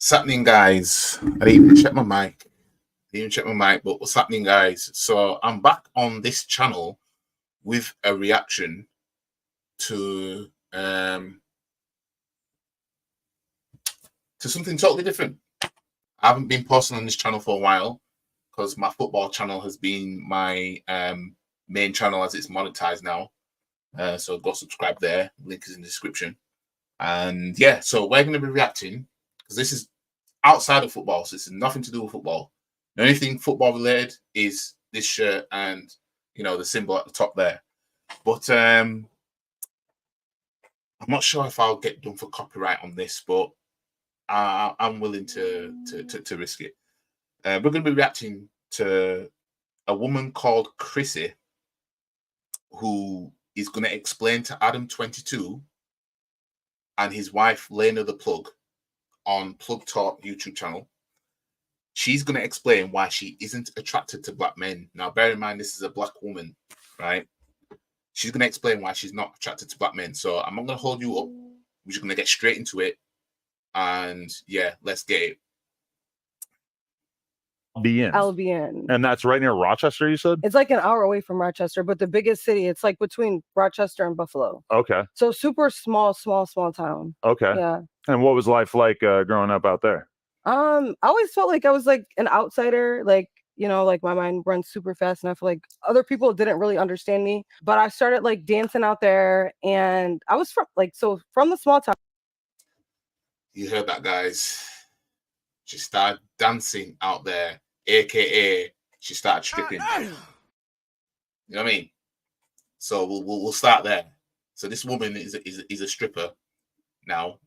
What's happening, guys? I didn't even check my mic. But what's happening, guys? So I'm back on this channel with a reaction to something totally different. I haven't been posting on this channel for a while because my football channel has been my main channel as it's monetized now. So go subscribe there. Link is in the description. And yeah, so we're going to be reacting because this is outside of football, so this is nothing to do with football. The only thing football related is this shirt and the symbol at the top there. But I'm not sure if I'll get done for copyright on this, but I'm willing to risk it. We're going to be reacting to a woman called Chrissy, who is going to explain to Adam22 and his wife Lena the Plug on Plug Talk YouTube channel. She's going to explain why she isn't attracted to black men. Now, bear in mind, this is a black woman, right? She's going to explain why she's not attracted to black men. So I'm not going to hold you up. We're just going to get straight into it. And yeah, let's get it. Albion. And that's right near Rochester, you said? It's like an hour away from Rochester, but the biggest city, it's like between Rochester and Buffalo. Okay. So super small town. Okay. Yeah. And what was life like growing up out there? I always felt like I was like an outsider, like my mind runs super fast and I feel like other people didn't really understand me. But I started like dancing out there, and I was from the small town. You heard that, guys. She started dancing out there, aka she started stripping. You know what I mean? So we'll start there. So this woman is a stripper now,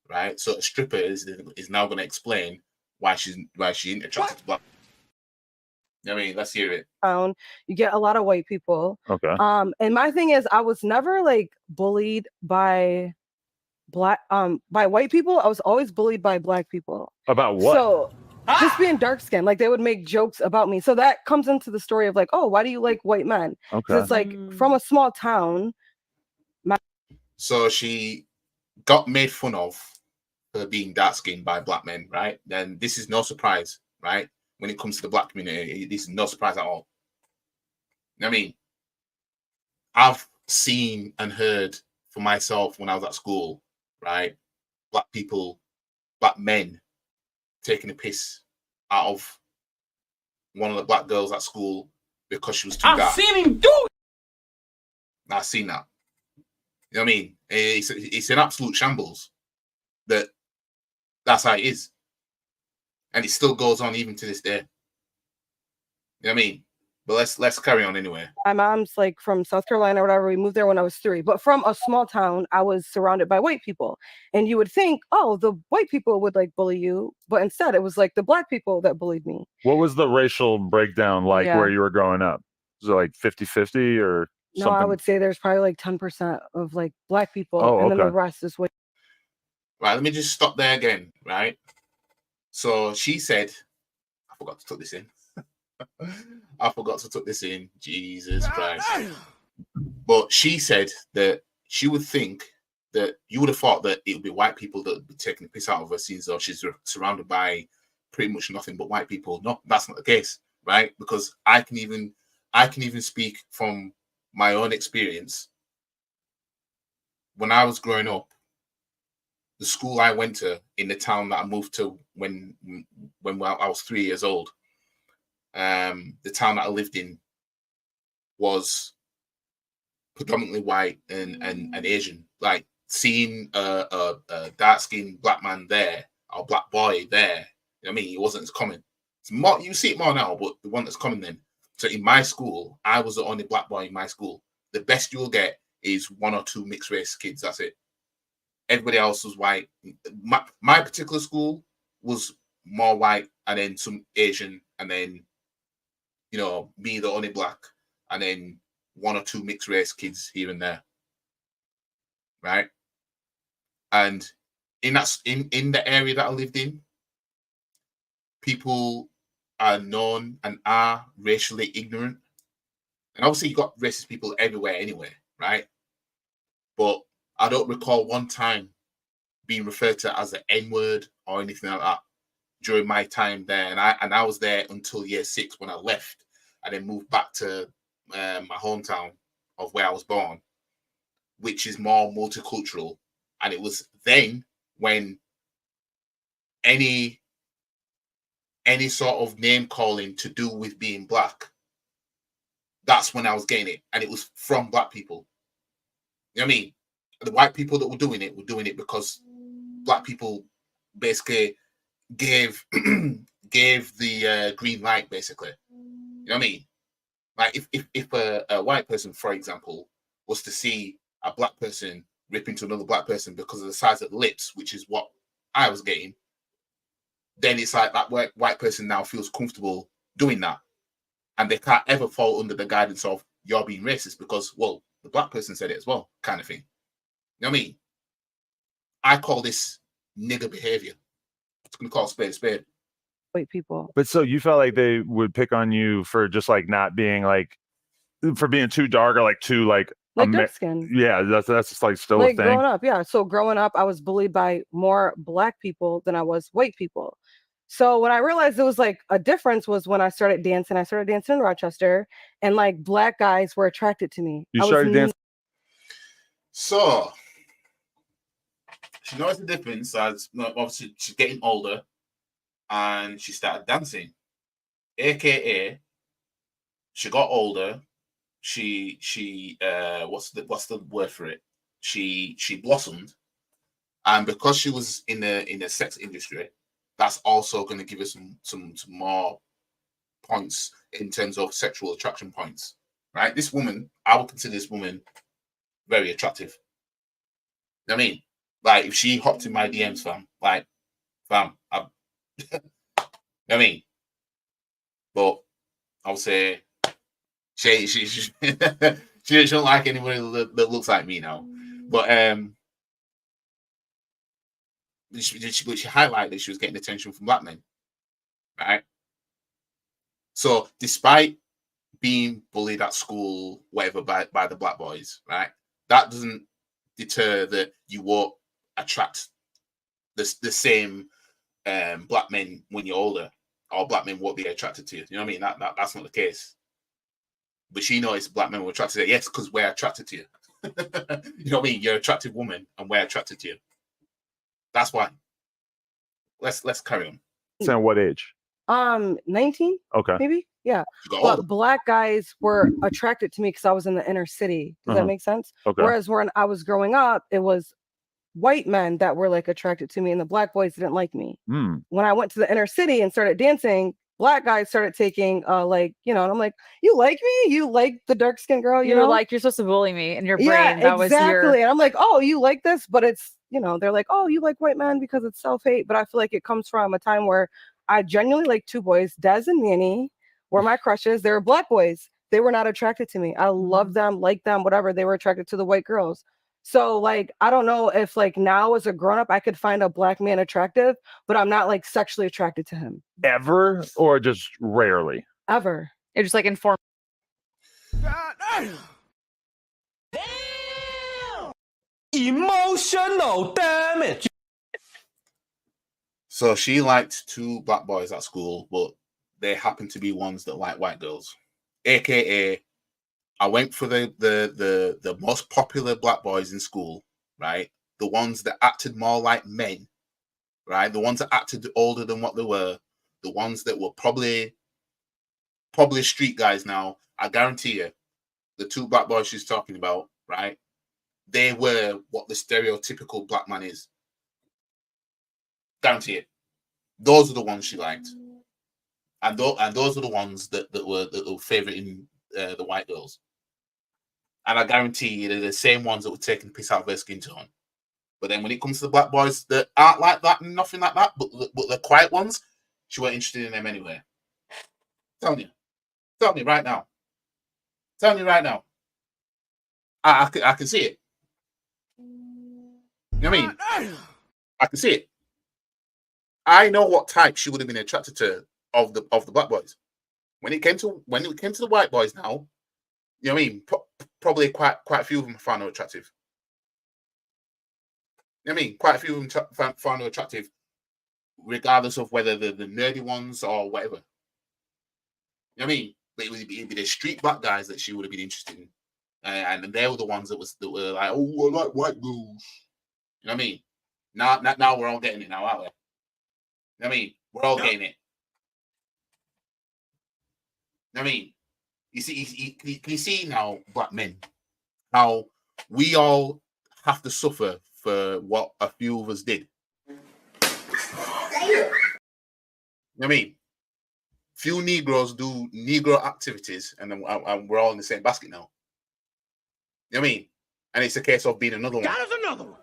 right? So a stripper is now going to explain why she ain't attracted to black. You know what I mean? Let's hear it. You get a lot of white people. Okay. And my thing is, I was never like bullied by white people. I was always bullied by black people. About what? So just being dark skinned, like they would make jokes about me. So that comes into the story of like, oh, why do you like white men? Okay. It's like from a small town. So she got made fun of for being dark skinned by black men, right? Then this is no surprise, right? When it comes to the black community, this is no surprise at all. You know what I mean? I've seen and heard for myself when I was at school, right? Black men taking a piss out of one of the black girls at school because she was too dark. I've seen him do it. I've seen that. You know what I mean? It's an absolute shambles. That's how it is. And it still goes on even to this day. You know what I mean? But let's carry on anyway. My mom's like from South Carolina or whatever. We moved there when I was 3. But from a small town, I was surrounded by white people. And you would think, oh, the white people would like bully you. But instead, it was like the black people that bullied me. What was the racial breakdown like where you were growing up? Was it like 50-50 or no, something? I would say there's probably like 10% of like black people. Oh, and then the rest is white. Right, let me just stop there again, right? So she said, I forgot to put this in. Jesus Christ. But she said that she would think that you would have thought that it would be white people that would be taking the piss out of her, since though she's surrounded by pretty much nothing but white people. No, that's not the case, right? Because I can even speak from my own experience. When I was growing up, the school I went to in the town that I moved to when I was 3 years old, the town that I lived in was predominantly white and Asian. Like seeing a dark-skinned black man there or black boy there, you know what I mean? It wasn't as common. It's more, you see it more now, but the one that's common then. So in my school, I was the only black boy in my school. The best you'll get is 1 or 2 mixed race kids. That's it. Everybody else was white. My particular school was more white, and then some Asian, and then me, the only black, and then 1 or 2 mixed race kids here and there, right? And in the area that I lived in, people are known and are racially ignorant, and obviously you got racist people everywhere anyway, right? But I don't recall one time being referred to as the N-word or anything like that during my time there. And I was there until year 6 when I left. I then moved back to my hometown of where I was born, which is more multicultural. And it was then when any sort of name calling to do with being black, that's when I was getting it. And it was from black people. You know what I mean? The white people that were doing it because black people basically gave the green light, basically. You know what I mean? Like if a white person, for example, was to see a black person rip into another black person because of the size of the lips, which is what I was getting, then it's like that white person now feels comfortable doing that. And they can't ever fall under the guidance of you're being racist because, well, the black person said it as well, kind of thing. You know what I mean? I call this nigger behavior. It's going to call a spade a spade. White people. But so you felt like they would pick on you for just like not being like, for being too dark or like too like dark skin. Yeah, that's just like still like a thing. Growing up, yeah. So growing up, I was bullied by more black people than I was white people. So when I realized there was like a difference was when I started dancing. I started dancing in Rochester, and like black guys were attracted to me. You started dancing. So she knows the difference. As obviously she's getting older, and she started dancing. AKA, she got older. She what's the word for it? She blossomed, and because she was in the sex industry, that's also going to give us some more points in terms of sexual attraction points, right? This woman, I would consider this woman very attractive. You know what I mean? Like if she hopped in my DMs, fam, you know what I mean? But I would say she don't like anybody that looks like me now. But she highlighted that she was getting attention from black men, right? So despite being bullied at school, whatever, by the black boys, right? That doesn't deter that you won't attract the same black men when you're older, or black men won't be attracted to you. You know what I mean? That's not the case. But she knows black men were attracted to her. Yes, because we're attracted to you. You know what I mean? You're an attractive woman, and we're attracted to you. That's why. Let's carry on. So what age? 19. Okay. Maybe. Yeah. But black guys were attracted to me because I was in the inner city. Does that make sense? Okay. Whereas when I was growing up, it was white men that were like attracted to me, and the black boys didn't like me. When I went to the inner city and started dancing, black guys started taking and I'm like, you like me? You like the dark skinned girl? You know, like, you're supposed to bully me in your brain. Yeah, that exactly. Was and I'm like, oh, you like this? But it's, they're like, oh, you like white men because it's self-hate. But I feel like it comes from a time where I genuinely like two boys, Des and Manny, were my crushes. They were black boys. They were not attracted to me. I loved them, liked them, whatever. They were attracted to the white girls. So like, I don't know if like now as a grown up, I could find a black man attractive, but I'm not like sexually attracted to him. Ever or just rarely? Ever. It's just like inform. Damn. Emotional damage. So she liked two black boys at school, but they happened to be ones that like white girls. AKA, I went for the most popular black boys in school, right? The ones that acted more like men, right? The ones that acted older than what they were, the ones that were probably street guys now. I guarantee you, the two black boys she's talking about, right? They were what the stereotypical black man is. Guarantee it. Those are the ones she liked. And those are the ones that were favoriting the white girls. And I guarantee you they're the same ones that were taking the piss out of their skin tone. But then when it comes to the black boys that aren't like that, nothing like that, but the quiet ones, she weren't interested in them anyway. Tell me right now. Tell me right now. I can see it. You know what I mean? I can see it. I know what type she would have been attracted to of the black boys. When it came to the white boys now, you know what I mean? Probably quite a few of them I found her attractive. I mean, quite a few of them found her attractive, regardless of whether they're the nerdy ones or whatever. You know what I mean? But it'd be the street black guys that she would have been interested in. And they were the ones that were like, oh, I like white girls. You know what I mean? Now we're all getting it now, aren't we? You know what I mean? We're all getting it. You know what I mean? You see, you see now, black men, how we all have to suffer for what a few of us did. You know what I mean? Few Negroes do Negro activities, and we're all in the same basket now. You know what I mean? And it's a case of being another one. That is another one.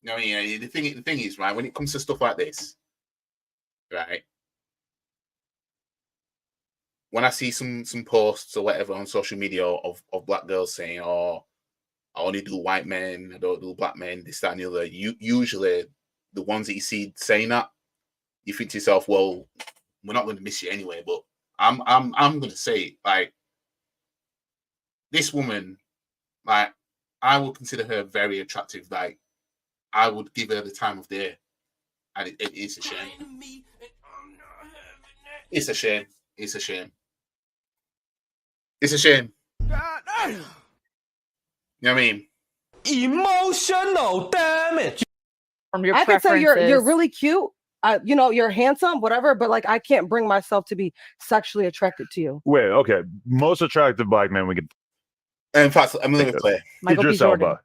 You know what I mean? The thing is, right, when it comes to stuff like this, right, when I see some posts or whatever on social media of black girls saying, oh, I only do white men, I don't do black men, this, that, and the other, usually the ones that you see saying that, you think to yourself, well, we're not going to miss you anyway. But I'm going to say it, like, this woman, like, I would consider her very attractive. Like, I would give her the time of day, and it is a shame. It's a shame. It's a shame. It's a shame. You know what I mean? Emotional damage. From your I could say you're preferences. really cute. You know, you're handsome, whatever, but like I can't bring myself to be sexually attracted to you. Wait, okay. Most attractive black men we could. In fact, I'm going to play. Michael B. Idris Jordan. Elba.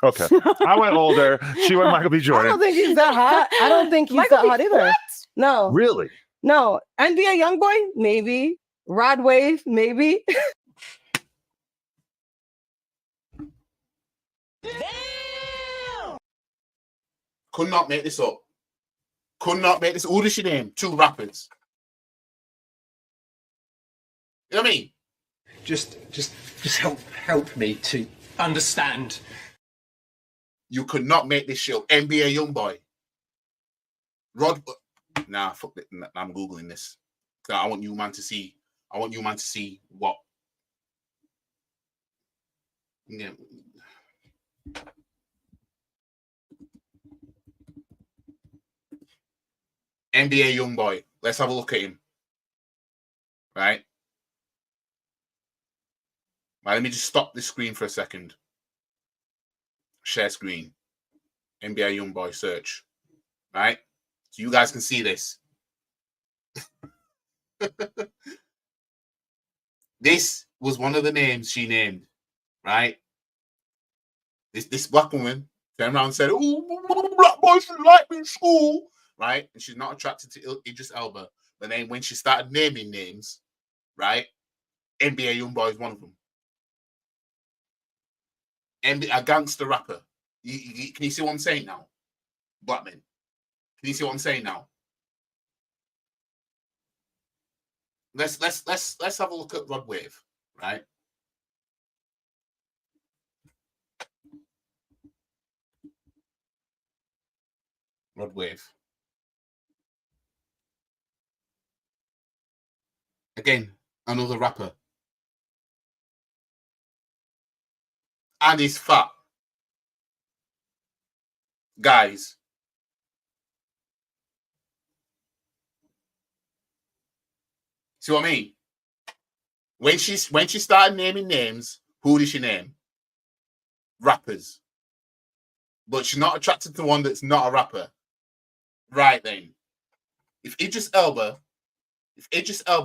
Okay. I went older. She went Michael B. I don't Jordan. think he's that hot. I don't think he's Michael that B. hot either. No, Really? no. NBA Youngboy, maybe. Rod Wave, maybe. Could not make this up. Could not make this. Who does she name? 2 rappers. You know what I mean? Just help me to understand. You could not make this show. NBA Youngboy. Rod. Nah, fuck it. Nah, I'm Googling this. I want you man to see. I want you man to see what. Yeah. NBA Youngboy. Let's have a look at him. Right? Right, let me just stop the screen for a second. Share screen. NBA Youngboy search. Right? So you guys can see this. This was one of the names she named. Right? This black woman turned around and said, oh, black boys should like me in school. Right? And she's not attracted to Idris Elba. But then when she started naming names, right? NBA Youngboy is one of them. And a gangster rapper. Can you see what I'm saying now? Black men. Can you see what I'm saying now? Let's have a look at Rod Wave, right? Rod Wave. Again, another rapper. And he's fat. Guys. See what I mean? When she started naming names, who did she name? Rappers. But she's not attracted to one that's not a rapper. Right then. If Idris Elba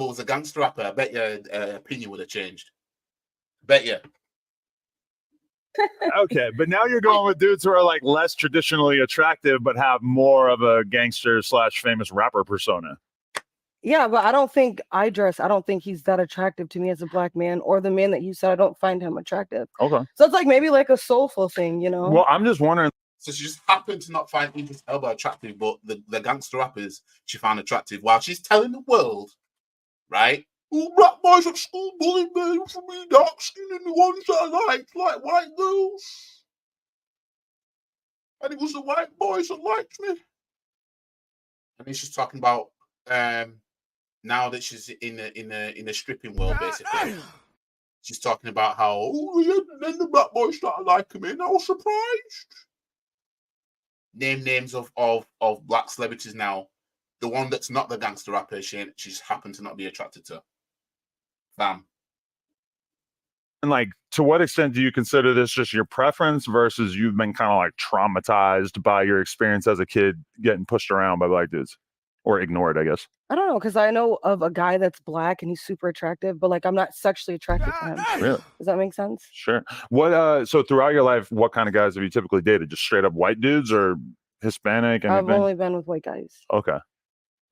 was a gangster rapper, I bet your opinion would have changed. Bet you. Okay, but now you're going with dudes who are like less traditionally attractive, but have more of a gangster / famous rapper persona. Yeah, but I don't think he's that attractive to me as a black man, or the man that you said. I don't find him attractive. Okay. So it's like maybe like a soulful thing, you know? Well, I'm just wondering. So she just happened to not find Idris Elba attractive, but the gangster rappers she found attractive, while she's telling the world, right? Oh, black boys at school bullied me for being dark skinned, and the ones that I liked, like white girls. And it was the white boys that liked me. And then she's talking about now that she's in the stripping world, basically. She's talking about how, oh, then the black boy started liking me, and I was surprised. Name names of black celebrities now. The one that's not the gangster rapper, she just happened to not be attracted to. Bam. And like, to what extent do you consider this just your preference versus you've been kind of like traumatized by your experience as a kid getting pushed around by black dudes or ignored, I guess? I don't know, because I know of a guy that's black and he's super attractive, but like I'm not sexually attracted to him. Really? Does that make sense? Sure. What so throughout your life, what kind of guys have you typically dated? Just straight up white dudes or Hispanic? I've Anything? only been with white guys. Okay.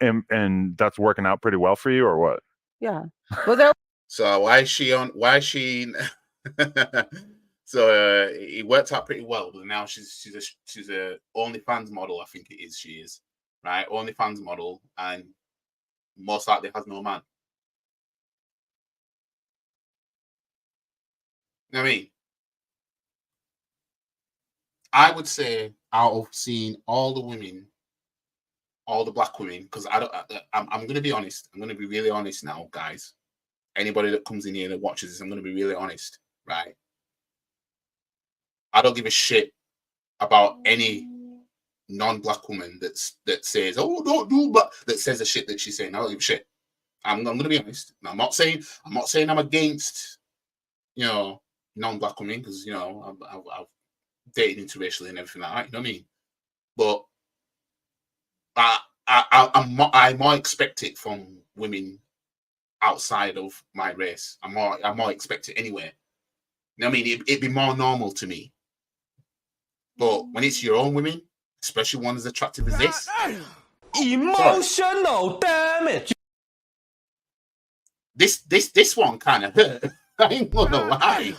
And that's working out pretty well for you, or what? Yeah. Well, they're So why is she? So it worked out pretty well, but now she's a OnlyFans model. I think it is. She is, right? OnlyFans model, and most likely has no man. You know what I mean? I would say out of seeing all the women, all the black women, because I'm going to be honest. I'm going to be really honest now, guys. Anybody that comes in here and watches this, I'm going to be really honest, right? I don't give a shit about any non-black woman that says, "Oh, don't do," but that says the shit that she's saying. I don't give a shit. I'm going to be honest. I'm not saying I'm against, non-black women, because I've dated interracially and everything like that. You know what I mean? But I more expect it from women outside of my race. I more expect it anyway. You know what I mean? It'd be more normal to me. But when it's your own women, especially one as attractive as this, Emotional damage. This one kind of hurt. I ain't gonna lie.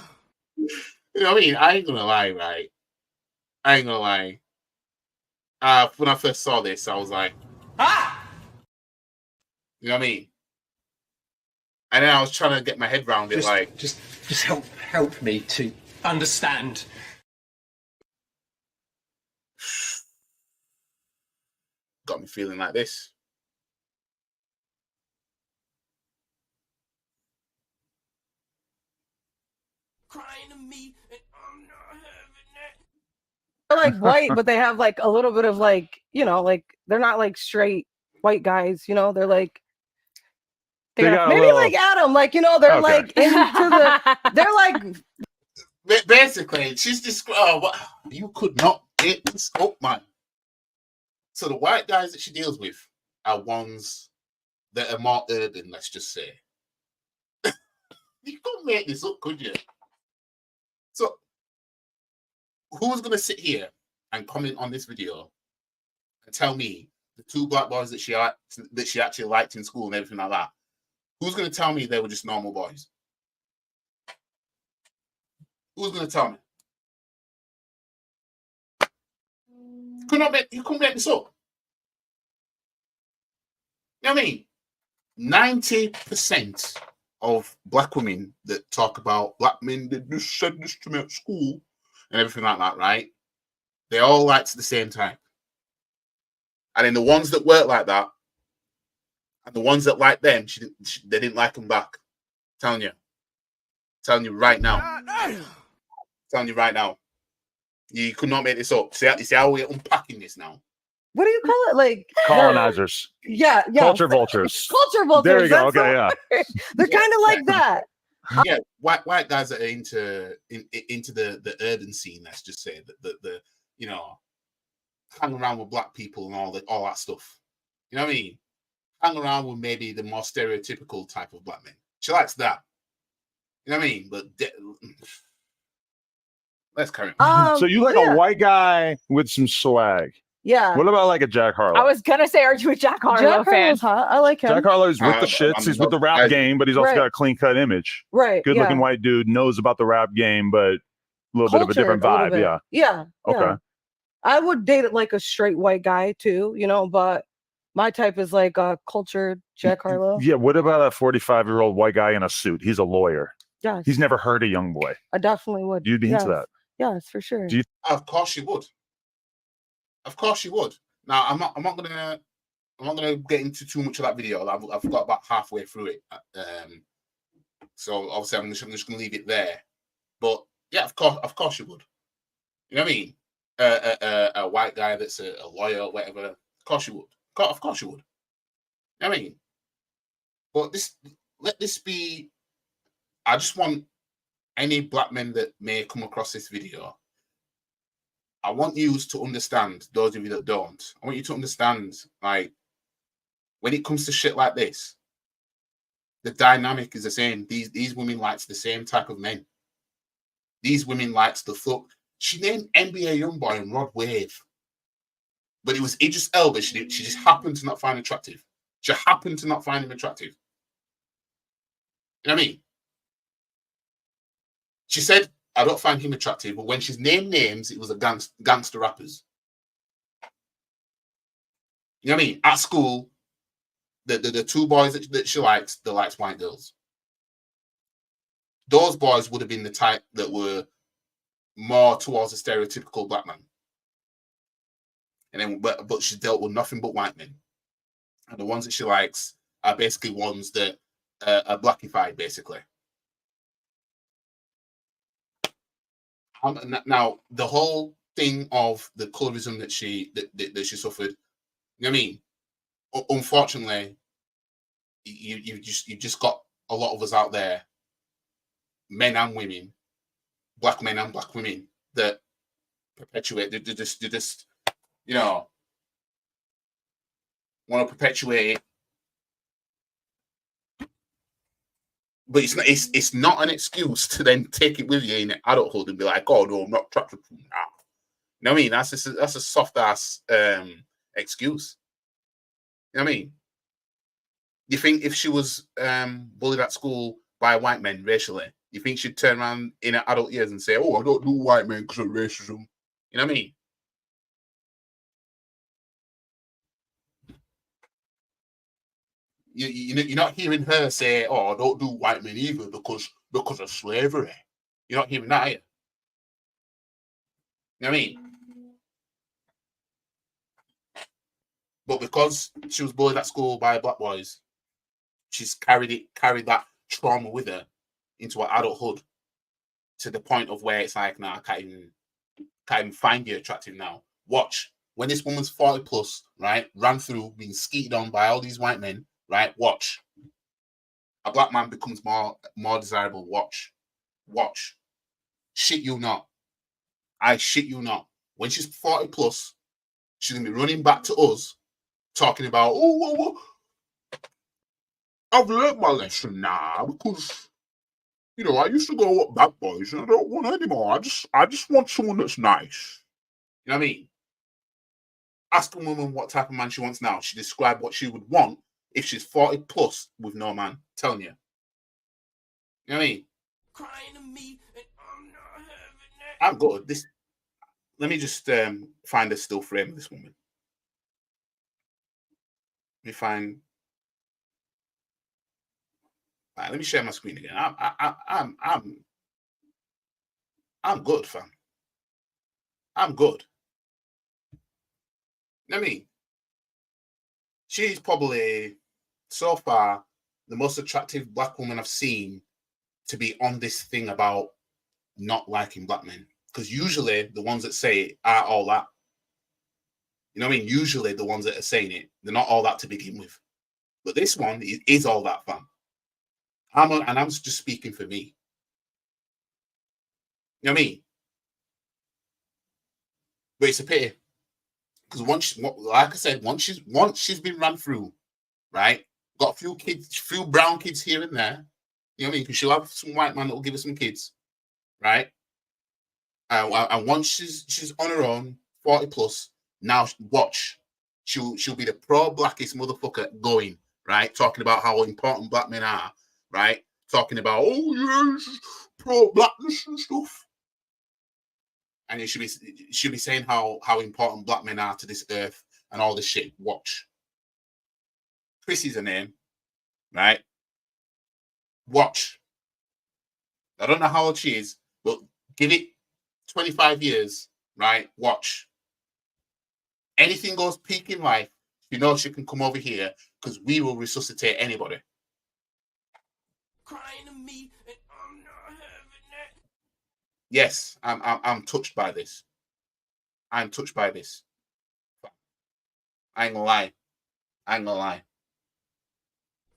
You know what I mean? I ain't gonna lie, right? I ain't gonna lie. When I first saw this, I was like, ah! You know what I mean? And then I was trying to get my head around it, Just help me to understand. Got me feeling like this. Crying to me, and I'm not having it. they're like white, but they have like a little bit of like, like they're not like straight white guys, they're like They got a maybe little- like Adam, like they're Okay. like they're like Basically, she's described. Oh, you could not get this up, man. So the white guys that she deals with are ones that are more urban, let's just say. You couldn't make this up, could you? So who's gonna sit here and comment on this video and tell me the two black boys that she actually liked in school and everything like that? Who's gonna tell me they were just normal boys? Who's gonna tell me? You couldn't make this up. You know what I mean? 90% of black women that talk about black men that just said this to me at school and everything like that, right? They all liked the same time. And then the ones that weren't like that, and the ones that liked them, they didn't like them back. Telling you right now. Telling you right now. You could not make this up. See how we're unpacking this now. what do you call it? Like Colonizers. Yeah. Culture vultures. Culture vultures. There you go. That's Okay, yeah. They're kind of like that. Yeah, white guys that are into the urban scene. Let's just say the hang around with black people and all that stuff. You know what I mean? Hang around with maybe the more stereotypical type of black men. She likes that. You know what I mean? But let's carry on. So you like a white guy with some swag. Yeah. What about like a Jack Harlow? I was gonna say, are you a Jack Harlow Jack fan? Harlow's hot. I like him. Jack Harlow's with the shits. I'm He's with the rap game, but he's also Right. got a clean cut image. Right. Good looking white dude, knows about the rap game, but a little bit of a different Cultured a little vibe. bit. Yeah. Yeah. Okay. yeah. I would date it like a straight white guy too, but my type is like a cultured Jack Harlow. Yeah. What about a 45-year-old white guy in a suit? He's a lawyer. Yes. He's never heard a young boy. I definitely would. You'd be yes. into that. Yes, for sure. Do you- Of course you would. Of course you would. Now I'm not gonna get into too much of that video. I've got about halfway through it. So obviously, I'm just going to leave it there. But yeah, of course you would. You know what I mean? A white guy that's a lawyer, or whatever. Of course you would. Of course you would. You know what I mean? But let this be. I just want any black men that may come across this video. I want you to understand, those of you that don't. I want you to understand, like, when it comes to shit like this, the dynamic is the same. These women likes the same type of men. These women likes the fuck. She named NBA Youngboy and Rod Wave, but it was Idris Elba. She just happened to not find attractive. She happened to not find him attractive. You know what I mean? She said, "I don't find him attractive," but when she's named names, it was a gangster rappers. You know what I mean? At school, the two boys that she likes, they likes white girls. Those boys would have been the type that were more towards a stereotypical black man. And then, but she dealt with nothing but white men. And the ones that she likes are basically ones that are blackified, basically. Now, the whole thing of the colorism that she suffered, you know what I mean? Unfortunately, you've just got a lot of us out there, men and women, black men and black women, that perpetuate. They just you know, want to perpetuate it. But it's not an excuse to then take it with you in adulthood and be like, oh no, I'm not attracted to now. You know what I mean? That's a soft ass excuse. You know what I mean? You think if she was bullied at school by white men racially, you think she'd turn around in her adult years and say, oh, I don't do white men because of racism? You know what I mean? You're not hearing her say, oh, I don't do white men either because of slavery. You're not hearing that, are you? You know what I mean? But because she was bullied at school by black boys, she's carried that trauma with her into her adulthood to the point of where it's like, nah, I can't even find you attractive now. Watch. When this woman's 40 plus, right, ran through, being skeeted on by all these white men, right, watch. A black man becomes more desirable. Watch. Shit you not. I shit you not. When she's 40 plus, she's going to be running back to us, talking about, oh, I've learned my lesson now because, you know, I used to go with bad boys and I don't want anymore. I just want someone that's nice. You know what I mean? Ask a woman what type of man she wants now. She described what she would want if she's 40 plus with no man. I'm telling you. You know what I mean? Crying to me and I'm not having it. I'm good. Let me just find a still frame of this woman. Let me find. Right, let me share my screen again. I'm good, fam. I'm good. You know what I mean? She's probably so far the most attractive black woman I've seen to be on this thing about not liking black men. Because usually the ones that say it are all that. You know what I mean? Usually the ones that are saying it, they're not all that to begin with. But this one is all that, fam. I'm just speaking for me. You know what I mean? But it's a pity. Because like I said, once she's been run through, right? Got a few brown kids here and there. You know what I mean? Because she'll have some white man that will give her some kids, right? And once she's on her own, 40 plus, now watch. She'll be the pro-blackest motherfucker going, right? Talking about how important black men are, right? Talking about, oh yes, pro-blackness and stuff. And she'll be saying how important black men are to this earth and all this shit. Watch. Chrissy's her name, right? Watch. I don't know how old she is, but give it 25 years, right? Watch. Anything goes peak in life, you know she can come over here because we will resuscitate anybody. Crying to me Yes, I'm touched by this. I'm touched by this. I ain't gonna lie. I ain't gonna lie.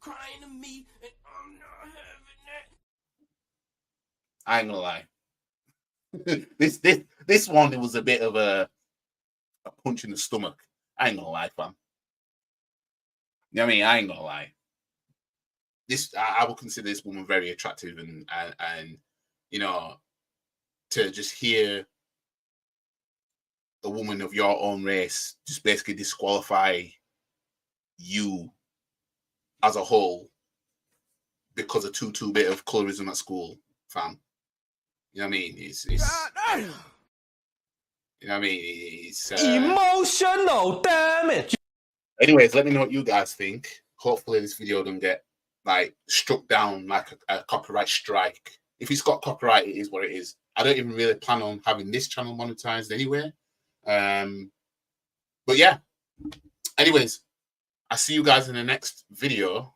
Crying to me, and I'm not having it. I ain't gonna lie. this one, it was a bit of a punch in the stomach. I ain't gonna lie, fam. You know what I mean? I ain't gonna lie. I would consider this woman very attractive, and you know, to just hear a woman of your own race just basically disqualify you as a whole because of two bit of colorism at school, fam. You know what I mean? It's you know what I mean? It's Emotional damage. anyways, let me know what you guys think. Hopefully this video doesn't get like struck down like a copyright strike. If it's got copyright, it is what it is. I don't even really plan on having this channel monetized anyway. But yeah. Anyways, I see you guys in the next video.